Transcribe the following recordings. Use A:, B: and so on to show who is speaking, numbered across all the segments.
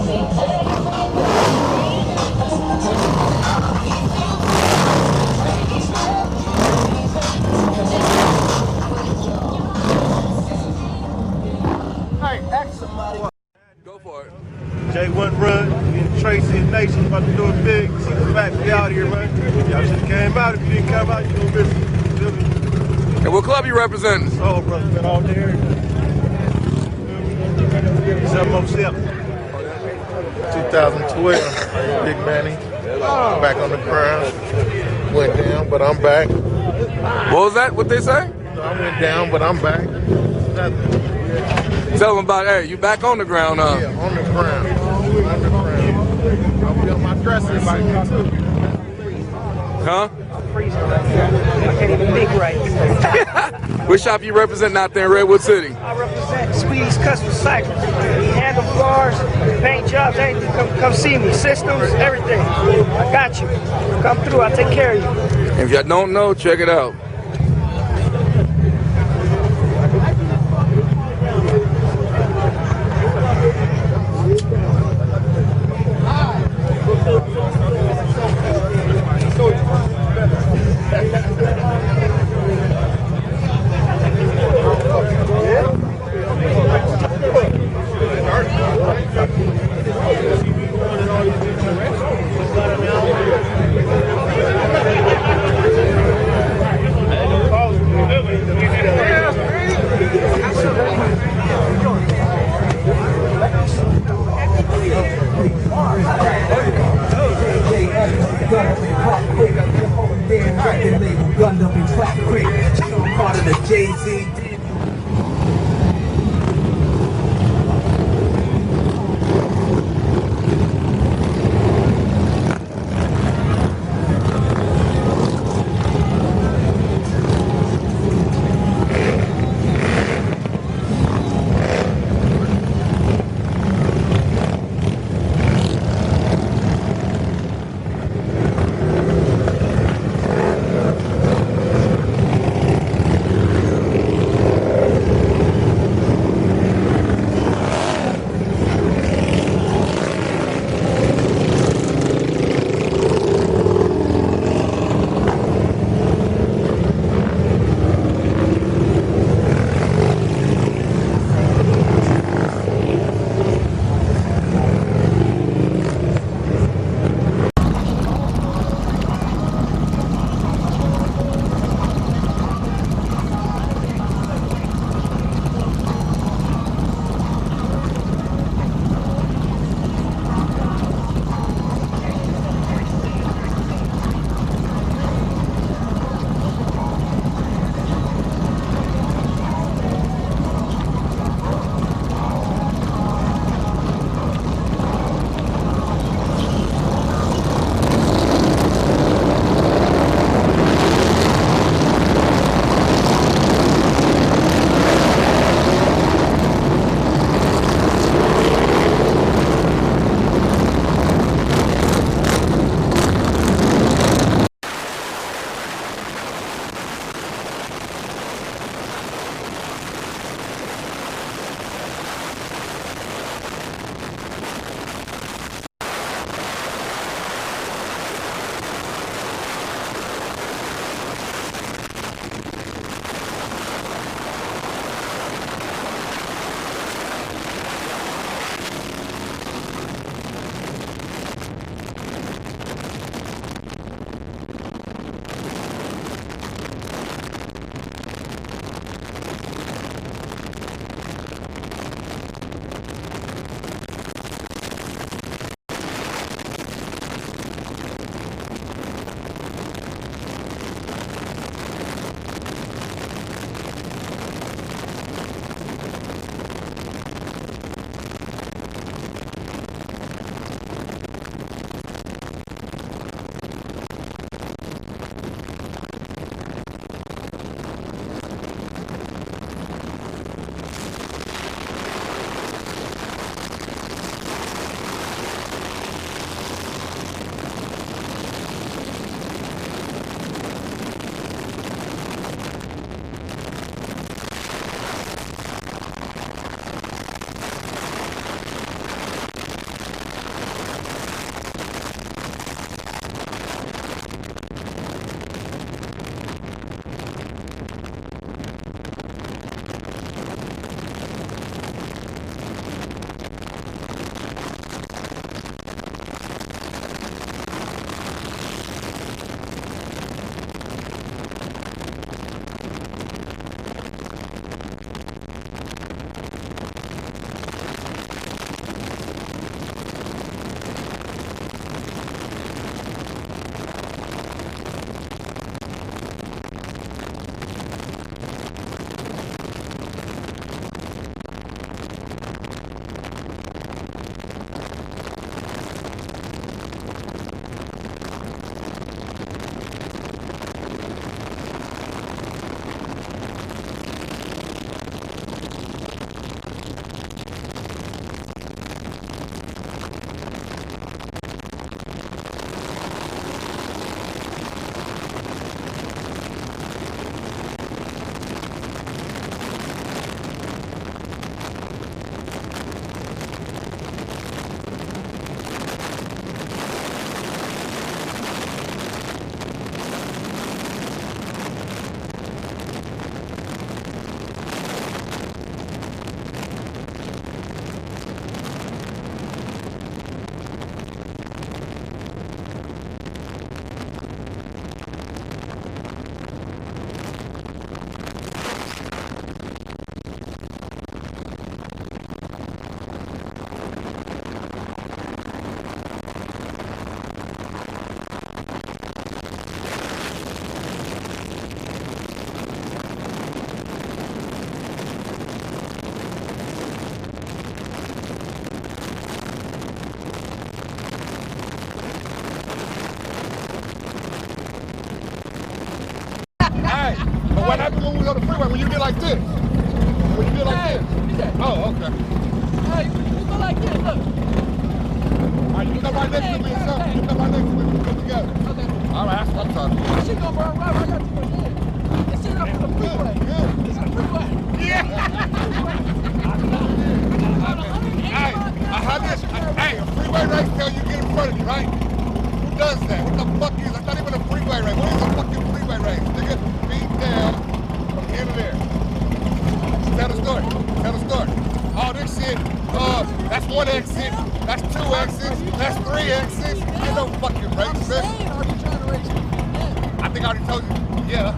A: Go for it.
B: J1 run, and Tracy and Nation about to do it big. See the fact we out here, man. Y'all should have came out. If you didn't come out, you gonna miss it. Feel me?
A: And what club you representing?
B: Soul Brothers, been all there. 707. 2012, Big Manny. Back on the ground. Went down, but I'm back.
A: What was that? What they say?
B: I went down, but I'm back.
A: Tell them about, hey, you back on the ground, huh?
B: Yeah, on the ground. On the ground. I'll be on my dresser too.
A: Huh?
C: I'm freezing right now. I can't even think right.
A: What shop you representing out there in Redwood City?
C: I represent Sweetie's Custom Recycling. We handle cars, paint jobs, anything. Come see me. Systems, everything. I got you. Come through. I'll take care of you.
A: If y'all don't know, check it out.
D: Gunned up in track quick, part of the Jay-Z.
E: happens when we on the freeway, when you get like this. When you get like this. Oh, okay.
F: Hey, you go like this, look.
E: All right, you come right next to me or something. You come right next to me. We go together.
F: Okay.
E: All right, that's what I'm talking about.
F: She gonna burn right. I got too much in. It's set up for the freeway.
E: Good.
F: It's a freeway.
E: Yeah. Hey, a freeway race tell you get in front of you, right? Who does that? What the fuck is? That's not even a freeway race. What is a fucking freeway race? Nigga, speed down from here to there. Tell the story. Tell the story. Oh, this shit. That's one exit. That's two exits. That's three exits. You no fucking race, man.
F: Are you trying to race me?
E: I think I already told you. Yeah.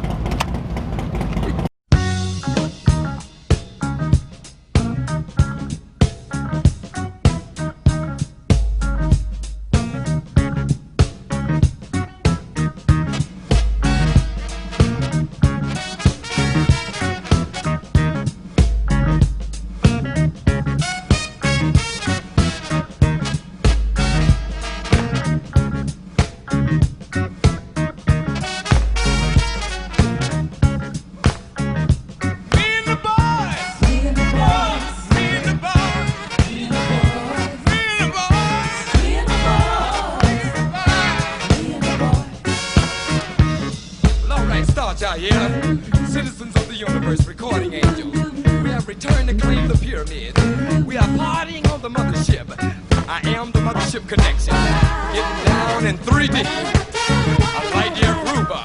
G: Yeah, citizens of the universe, recording angels. We have returned to claim the pyramids. We are partying on the mothership. I am the mothership connection. Getting down in 3D. I like your Aruba.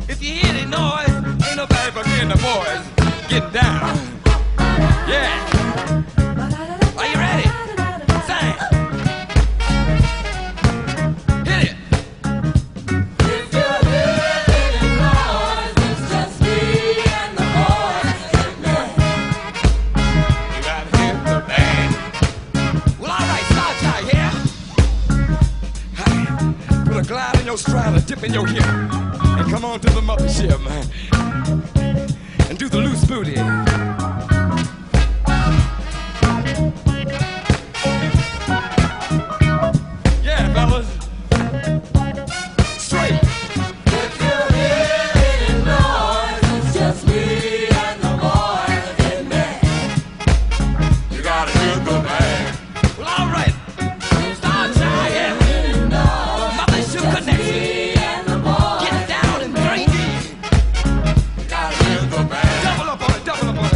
G: If you hear the noise, ain't nobody but me and the boys getting down. Yeah. Are you ready? Sing. Hit it. Glide in your stride or dip in your hip and come on to the mothership, man, and do the loose booty. Yeah, fellas. Straight.
H: If you hear any noise, it's just me and the boys in there.
E: You gotta hear the man.
G: Well, all right. Start trying. Get down in 3D.
E: Gotta hear the man.
G: Double up on it, double up on it.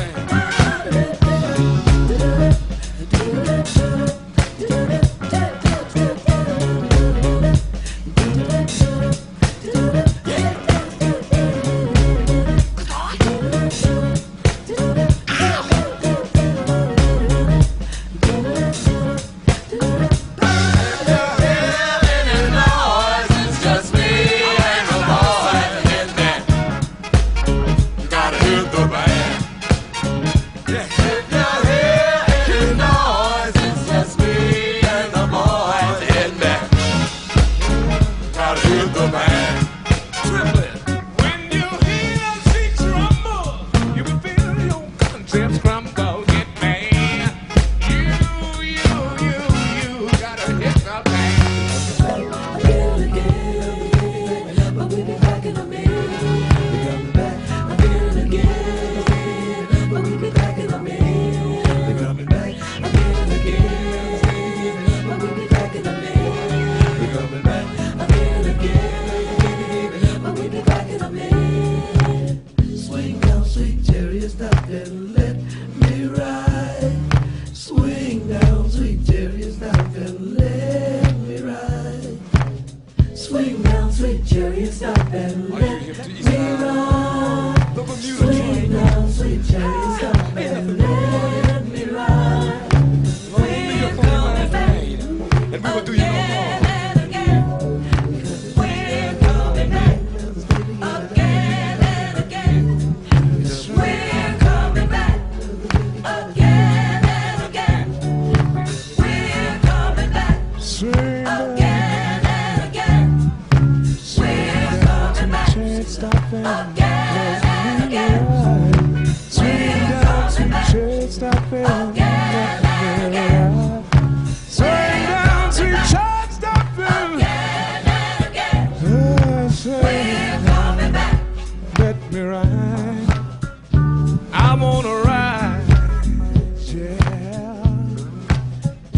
I: Let me ride.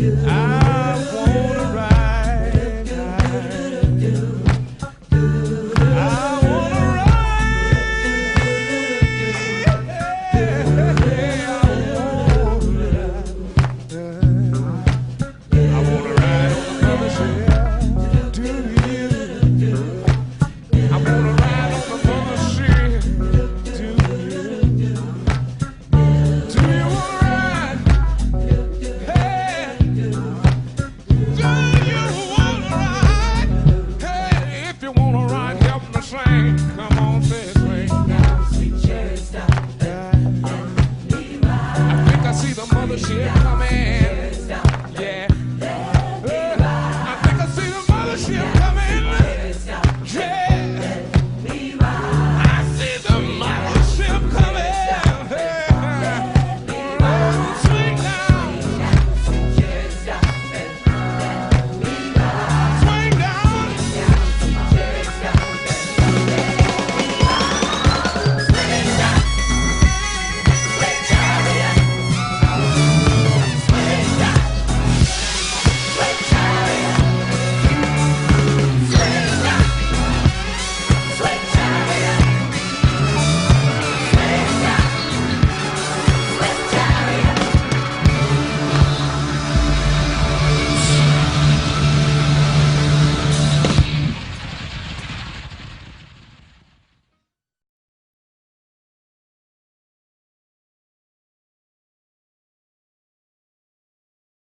G: I